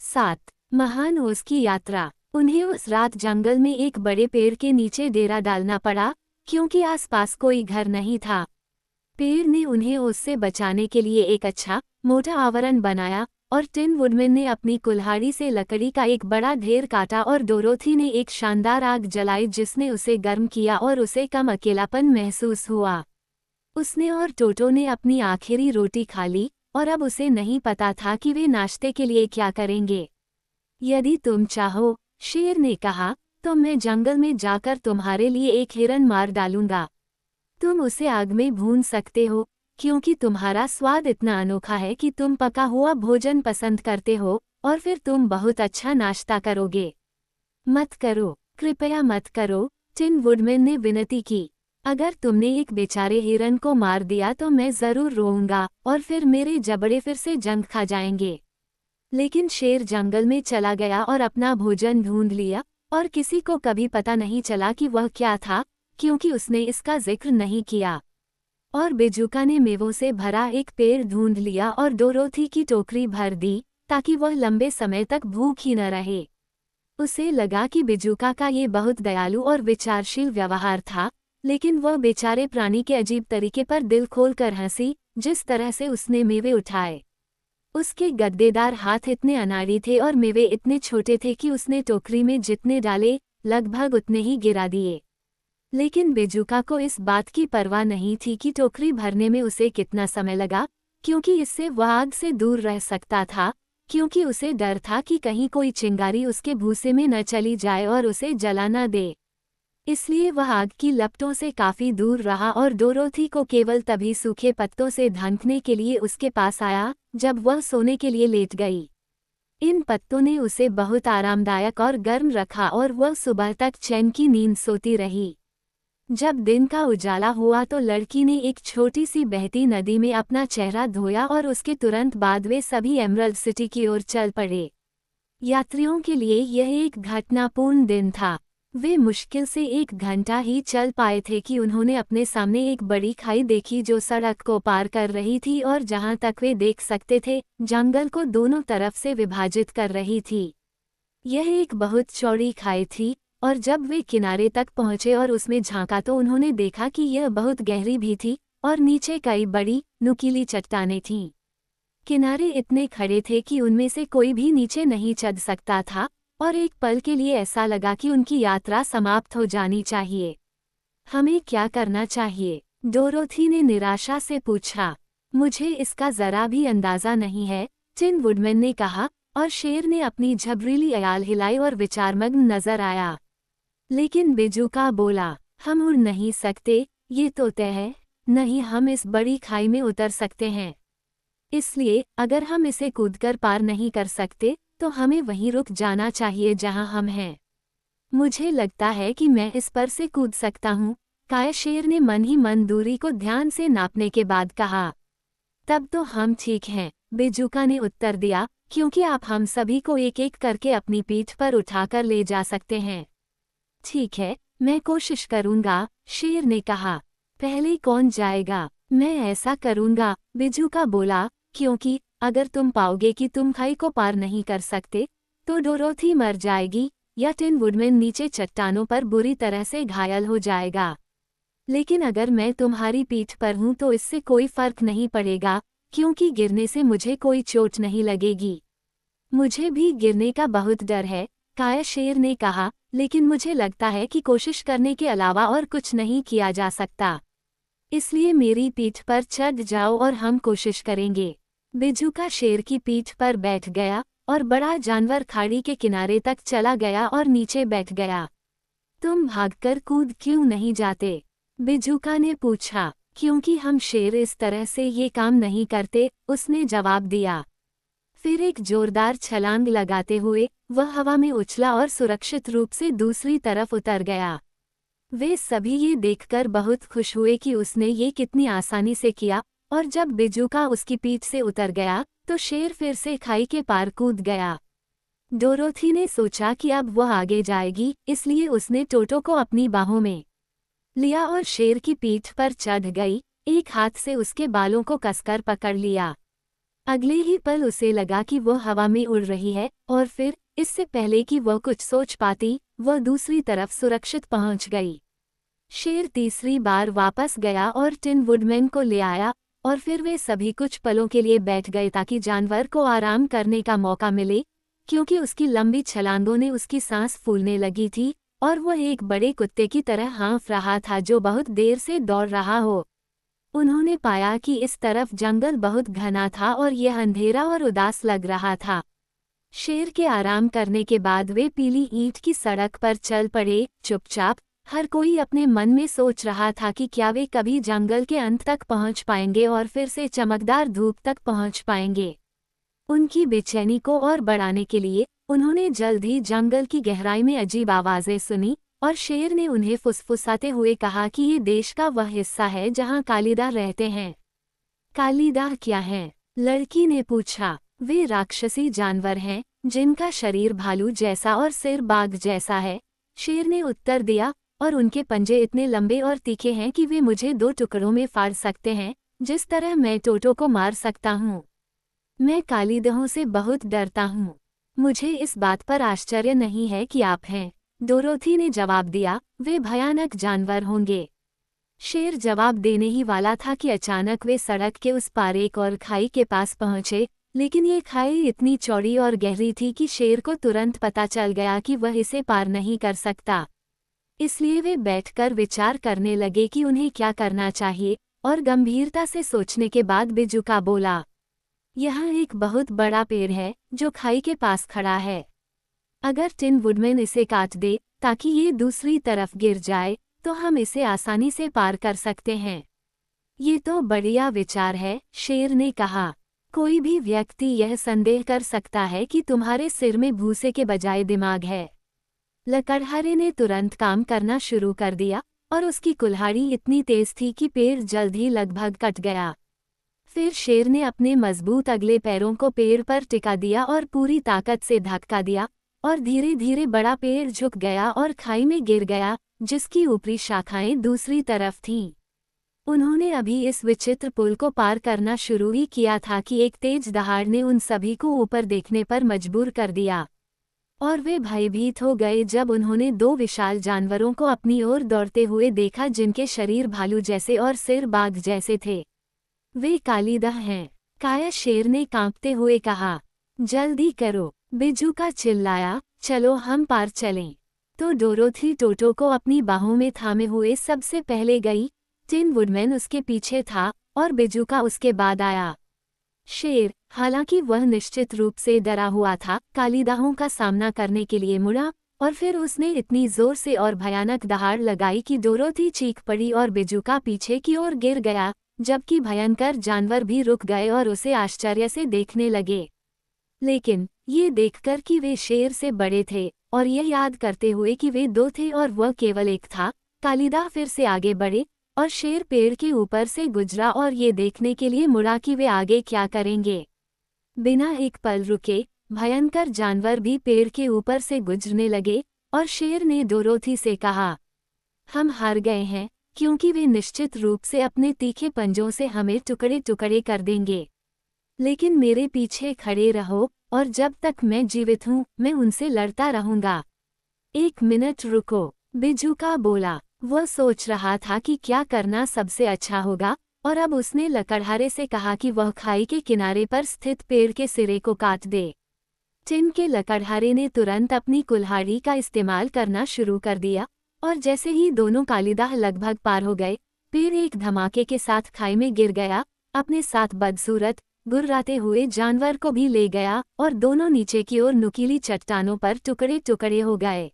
7 महान ओज की यात्रा। उन्हें उस रात जंगल में एक बड़े पेड़ के नीचे डेरा डालना पड़ा, क्योंकि आसपास कोई घर नहीं था। पेड़ ने उन्हें ओज से बचाने के लिए एक अच्छा, मोटा आवरण बनाया, और टिन वुडमैन ने अपनी कुल्हाड़ी से लकड़ी का एक बड़ा ढेर काटा और डोरोथी ने एक शानदार आग जलाई जिसने उसे गर्म किया और उसे कम अकेलापन महसूस हुआ। उसने और टोटो ने अपनी आखिरी रोटी खा ली, और अब उसे नहीं पता था कि वे नाश्ते के लिए क्या करेंगे। यदि तुम चाहो, शेर ने कहा, तो मैं जंगल में जाकर तुम्हारे लिए एक हिरन मार डालूंगा। तुम उसे आग में भून सकते हो, क्योंकि तुम्हारा स्वाद इतना अनोखा है कि तुम पका हुआ भोजन पसंद करते हो, और फिर तुम बहुत अच्छा नाश्ता करोगे। मत करो, कृपया मत करो, टिन वुडमैन ने विनती की। अगर तुमने एक बेचारे हिरन को मार दिया तो मैं जरूर रोऊंगा, और फिर मेरे जबड़े फिर से जंग खा जाएंगे। लेकिन शेर जंगल में चला गया और अपना भोजन ढूंढ लिया, और किसी को कभी पता नहीं चला कि वह क्या था, क्योंकि उसने इसका जिक्र नहीं किया। और बेजुका ने मेवों से भरा एक पेड़ ढूंढ लिया और डोरोथी की टोकरी भर दी, ताकि वह लंबे समय तक भूखी न रहे। उसे लगा कि बेजुका का ये बहुत दयालु और विचारशील व्यवहार था, लेकिन वह बेचारे प्राणी के अजीब तरीके पर दिल खोलकर हंसी, जिस तरह से उसने मेवे उठाए। उसके गद्देदार हाथ इतने अनाड़ी थे और मेवे इतने छोटे थे कि उसने टोकरी में जितने डाले, लगभग उतने ही गिरा दिए। लेकिन बेजुका को इस बात की परवाह नहीं थी कि टोकरी भरने में उसे कितना समय लगा, क्योंकि इससे वह आग से दूर रह सकता था, क्योंकि उसे डर था कि कहीं कोई चिंगारी उसके भूसे में न चली जाए और उसे जला न दे। इसलिए वह आग की लपटों से काफी दूर रहा और डोरोथी को केवल तभी सूखे पत्तों से ढंकने के लिए उसके पास आया, जब वह सोने के लिए लेट गई। इन पत्तों ने उसे बहुत आरामदायक और गर्म रखा और वह सुबह तक चैन की नींद सोती रही। जब दिन का उजाला हुआ तो लड़की ने एक छोटी सी बहती नदी में अपना चेहरा धोया और उसके तुरंत बाद वे सभी एमरल्ड सिटी की ओर चल पड़े। यात्रियों के लिए यह एक घटनापूर्ण दिन था। वे मुश्किल से 1 घंटा ही चल पाए थे कि उन्होंने अपने सामने एक बड़ी खाई देखी जो सड़क को पार कर रही थी और जहां तक वे देख सकते थे, जंगल को दोनों तरफ से विभाजित कर रही थी। यह एक बहुत चौड़ी खाई थी, और जब वे किनारे तक पहुंचे और उसमें झांका तो उन्होंने देखा कि यह बहुत गहरी भी थी, और नीचे कई बड़ी, नुकीली चट्टानें थीं। किनारे इतने खड़े थे कि उनमें से कोई भी नीचे नहीं चढ़ सकता था, और एक पल के लिए ऐसा लगा कि उनकी यात्रा समाप्त हो जानी चाहिए। हमें क्या करना चाहिए? डोरोथी ने निराशा से पूछा। मुझे इसका जरा भी अंदाजा नहीं है, टिन वुडमैन ने कहा, और शेर ने अपनी झबरीली आल हिलाई और विचारमग्न नजर आया। लेकिन बेजुका बोला, हम उड़ नहीं सकते, ये तो तय है। नहीं, हम इस बड़ी खाई में उतर सकते हैं। इसलिए अगर हम इसे कूदकर पार नहीं कर सकते, तो हमें वहीं रुक जाना चाहिए जहां हम हैं। मुझे लगता है कि मैं इस पर से कूद सकता हूँ, काया शेर ने मन ही मन दूरी को ध्यान से नापने के बाद कहा। तब तो हम ठीक हैं, बेजुका ने उत्तर दिया, क्योंकि आप हम सभी को एक एक करके अपनी पीठ पर उठाकर ले जा सकते हैं। ठीक है, मैं कोशिश करूंगा, शेर ने कहा। पहले कौन जाएगा? मैं ऐसा करूंगा, बेजुका बोला, क्योंकि अगर तुम पाओगे कि तुम खाई को पार नहीं कर सकते, तो डोरोथी मर जाएगी, या टिन वुडमैन नीचे चट्टानों पर बुरी तरह से घायल हो जाएगा। लेकिन अगर मैं तुम्हारी पीठ पर हूं तो इससे कोई फर्क नहीं पड़ेगा, क्योंकि गिरने से मुझे कोई चोट नहीं लगेगी। मुझे भी गिरने का बहुत डर है, काया शेर ने कहा, लेकिन मुझे लगता है कि कोशिश करने के अलावा और कुछ नहीं किया जा सकता। इसलिए मेरी पीठ पर चढ़ जाओ और हम कोशिश करेंगे। बेजुका शेर की पीठ पर बैठ गया, और बड़ा जानवर खाड़ी के किनारे तक चला गया और नीचे बैठ गया। तुम भागकर कूद क्यों नहीं जाते? बेजुका ने पूछा। क्योंकि हम शेर इस तरह से ये काम नहीं करते, उसने जवाब दिया। फिर एक जोरदार छलांग लगाते हुए वह हवा में उछला और सुरक्षित रूप से दूसरी तरफ उतर गया। वे सभी ये देखकर बहुत खुश हुए कि उसने ये कितनी आसानी से किया, और जब बेजुका उसकी पीठ से उतर गया तो शेर फिर से खाई के पार कूद गया। डोरोथी ने सोचा कि अब वह आगे जाएगी, इसलिए उसने टोटो को अपनी बाहों में लिया और शेर की पीठ पर चढ़ गई, एक हाथ से उसके बालों को कसकर पकड़ लिया। अगले ही पल उसे लगा कि वह हवा में उड़ रही है और फिर, इससे पहले कि वह कुछ सोच पाती, वह दूसरी तरफ सुरक्षित पहुंच गई। शेर तीसरी बार वापस गया और टिन वुडमैन को ले आया और फिर वे सभी कुछ पलों के लिए बैठ गए ताकि जानवर को आराम करने का मौका मिले, क्योंकि उसकी लंबी छलांगों ने उसकी सांस फूलने लगी थी और वह एक बड़े कुत्ते की तरह हाँफ रहा था जो बहुत देर से दौड़ रहा हो। उन्होंने पाया कि इस तरफ जंगल बहुत घना था और यह अंधेरा और उदास लग रहा था। शेर के आराम करने के बाद वे पीली ईंट की सड़क पर चल पड़े, चुपचाप। हर कोई अपने मन में सोच रहा था कि क्या वे कभी जंगल के अंत तक पहुंच पाएंगे और फिर से चमकदार धूप तक पहुंच पाएंगे। उनकी बेचैनी को और बढ़ाने के लिए उन्होंने जल्द ही जंगल की गहराई में अजीब आवाजें सुनी और शेर ने उन्हें फुसफुसाते हुए कहा कि ये देश का वह हिस्सा है जहां कालीदाह रहते हैं। कालीदाह क्या हैं? लड़की ने पूछा। वे राक्षसी जानवर हैं जिनका शरीर भालू जैसा और सिर बाघ जैसा है, शेर ने उत्तर दिया, और उनके पंजे इतने लंबे और तीखे हैं कि वे मुझे 2 टुकड़ों में फाड़ सकते हैं, जिस तरह मैं टोटो को मार सकता हूँ। मैं कालीदाहों से बहुत डरता हूँ। मुझे इस बात पर आश्चर्य नहीं है कि आप हैं, डोरोथी ने जवाब दिया, वे भयानक जानवर होंगे। शेर जवाब देने ही वाला था कि अचानक वे सड़क के उस पार एक और खाई के पास पहुंचे, लेकिन ये खाई इतनी चौड़ी और गहरी थी कि शेर को तुरंत पता चल गया कि वह इसे पार नहीं कर सकता। इसलिए वे बैठकर विचार करने लगे कि उन्हें क्या करना चाहिए, और गंभीरता से सोचने के बाद बिजुका बोला, यहाँ एक बहुत बड़ा पेड़ है जो खाई के पास खड़ा है। अगर टिन वुडमैन इसे काट दे ताकि ये दूसरी तरफ गिर जाए तो हम इसे आसानी से पार कर सकते हैं। ये तो बढ़िया विचार है, शेर ने कहा। कोई भी व्यक्ति यह संदेह कर सकता है कि तुम्हारे सिर में भूसे के बजाय दिमाग है। लकड़हारे ने तुरंत काम करना शुरू कर दिया और उसकी कुल्हाड़ी इतनी तेज थी कि पेड़ जल्द ही लगभग कट गया। फिर शेर ने अपने मजबूत अगले पैरों को पेड़ पर टिका दिया और पूरी ताकत से धक्का दिया, और धीरे धीरे बड़ा पेड़ झुक गया और खाई में गिर गया, जिसकी ऊपरी शाखाएं दूसरी तरफ थीं। उन्होंने अभी इस विचित्र पुल को पार करना शुरू ही किया था कि एक तेज दहाड़ ने उन सभी को ऊपर देखने पर मजबूर कर दिया, और वे भयभीत हो गए जब उन्होंने 2 विशाल जानवरों को अपनी ओर दौड़ते हुए देखा जिनके शरीर भालू जैसे और सिर बाघ जैसे थे। वे कालीदाह हैं, काया शेर ने कांपते हुए कहा। जल्दी करो, बिजुका चिल्लाया, चलो हम पार चलें। तो डोरोथी टोटो को अपनी बाहों में थामे हुए सबसे पहले गई, टिन वुडमैन उसके पीछे था और बिजुका उसके बाद आया। शेर, हालांकि वह निश्चित रूप से डरा हुआ था, कालीदाहों का सामना करने के लिए मुड़ा, और फिर उसने इतनी जोर से और भयानक दहाड़ लगाई कि डोरोथी चीख पड़ी और बिजुका पीछे की ओर गिर गया, जबकि भयंकर जानवर भी रुक गए और उसे आश्चर्य से देखने लगे। लेकिन ये देखकर कि वे शेर से बड़े थे और यह याद करते हुए कि वे 2 थे और वह केवल एक था, कालीदाह फिर से आगे बढ़े और शेर पेड़ के ऊपर से गुजरा और ये देखने के लिए मुड़ा कि वे आगे क्या करेंगे। बिना एक पल रुके भयंकर जानवर भी पेड़ के ऊपर से गुजरने लगे और शेर ने डोरोथी से कहा, हम हार गए हैं, क्योंकि वे निश्चित रूप से अपने तीखे पंजों से हमें टुकड़े टुकड़े कर देंगे। लेकिन मेरे पीछे खड़े रहो और जब तक मैं जीवित हूँ मैं उनसे लड़ता रहूंगा। 1 मिनट रुको, बिजुका बोला। वह सोच रहा था कि क्या करना सबसे अच्छा होगा, और अब उसने लकड़हारे से कहा कि वह खाई के किनारे पर स्थित पेड़ के सिरे को काट दे। टिन के लकड़हारे ने तुरंत अपनी कुल्हाड़ी का इस्तेमाल करना शुरू कर दिया, और जैसे ही दोनों कालीदाह लगभग पार हो गए, पेड़ एक धमाके के साथ खाई में गिर गया, अपने साथ बदसूरत गुर्राते हुए जानवर को भी ले गया, और दोनों नीचे की ओर नुकीली चट्टानों पर टुकड़े टुकड़े हो गए।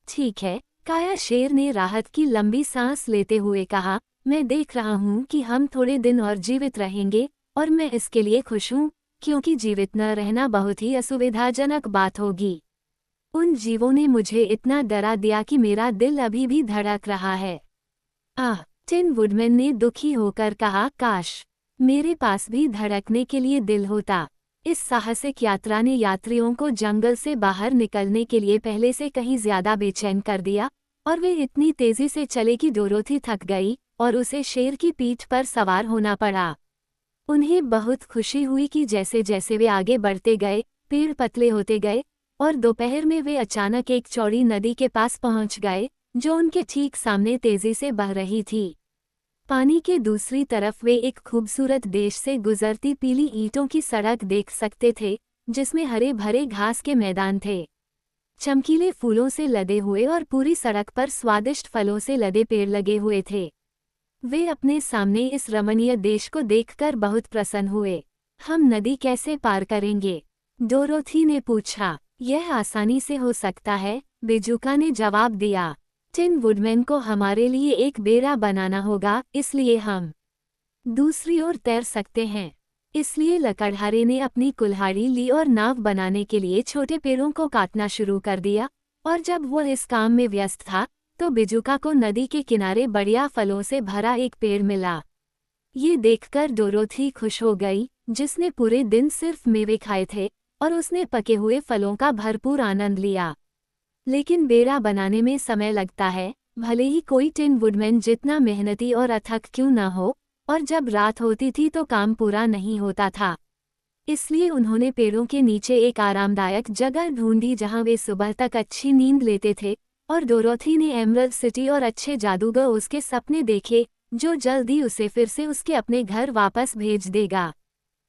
ठीक है, काया शेर ने राहत की लंबी सांस लेते हुए कहा, मैं देख रहा हूँ कि हम थोड़े दिन और जीवित रहेंगे, और मैं इसके लिए खुश हूँ, क्योंकि जीवित न रहना बहुत ही असुविधाजनक बात होगी। उन जीवों ने मुझे इतना डरा दिया कि मेरा दिल अभी भी धड़क रहा है। आह, टिन वुडमैन ने दुखी होकर कहा, काश मेरे पास भी धड़कने के लिए दिल होता। इस साहसिक यात्रा ने यात्रियों को जंगल से बाहर निकलने के लिए पहले से कहीं ज्यादा बेचैन कर दिया, और वे इतनी तेजी से चले कि डोरोथी थक गई और उसे शेर की पीठ पर सवार होना पड़ा। उन्हें बहुत खुशी हुई कि जैसे जैसे वे आगे बढ़ते गए, पेड़ पतले होते गए, और दोपहर में वे अचानक एक चौड़ी नदी के पास पहुंच गए, जो उनके ठीक सामने तेजी से बह रही थी। पानी के दूसरी तरफ वे एक खूबसूरत देश से गुजरती पीली ईंटों की सड़क देख सकते थे, जिसमें हरे भरे घास के मैदान थे, चमकीले फूलों से लदे हुए और पूरी सड़क पर स्वादिष्ट फलों से लदे पेड़ लगे हुए थे। वे अपने सामने इस रमणीय देश को देखकर बहुत प्रसन्न हुए। हम नदी कैसे पार करेंगे? डोरोथी ने पूछा। यह आसानी से हो सकता है, बेजुका ने जवाब दिया। टिन वुडमैन को हमारे लिए एक बेड़ा बनाना होगा, इसलिए हम दूसरी ओर तैर सकते हैं। इसलिए लकड़हारे ने अपनी कुल्हाड़ी ली और नाव बनाने के लिए छोटे पेड़ों को काटना शुरू कर दिया, और जब वो इस काम में व्यस्त था तो बिजुका को नदी के किनारे बढ़िया फलों से भरा एक पेड़ मिला। ये देखकर डोरोथी खुश हो गई, जिसने पूरे दिन सिर्फ मेवे खाए थे और उसने पके हुए फलों का भरपूर आनंद लिया। लेकिन बेड़ा बनाने में समय लगता है, भले ही कोई टिन वुडमैन जितना मेहनती और अथक क्यों न हो, और जब रात होती थी तो काम पूरा नहीं होता था। इसलिए उन्होंने पेड़ों के नीचे एक आरामदायक जगह ढूंढी जहां वे सुबह तक अच्छी नींद लेते थे, और डोरोथी ने एमरल्ड सिटी और अच्छे जादूगर उसके सपने देखे, जो जल्दी उसे फिर से उसके अपने घर वापस भेज देगा।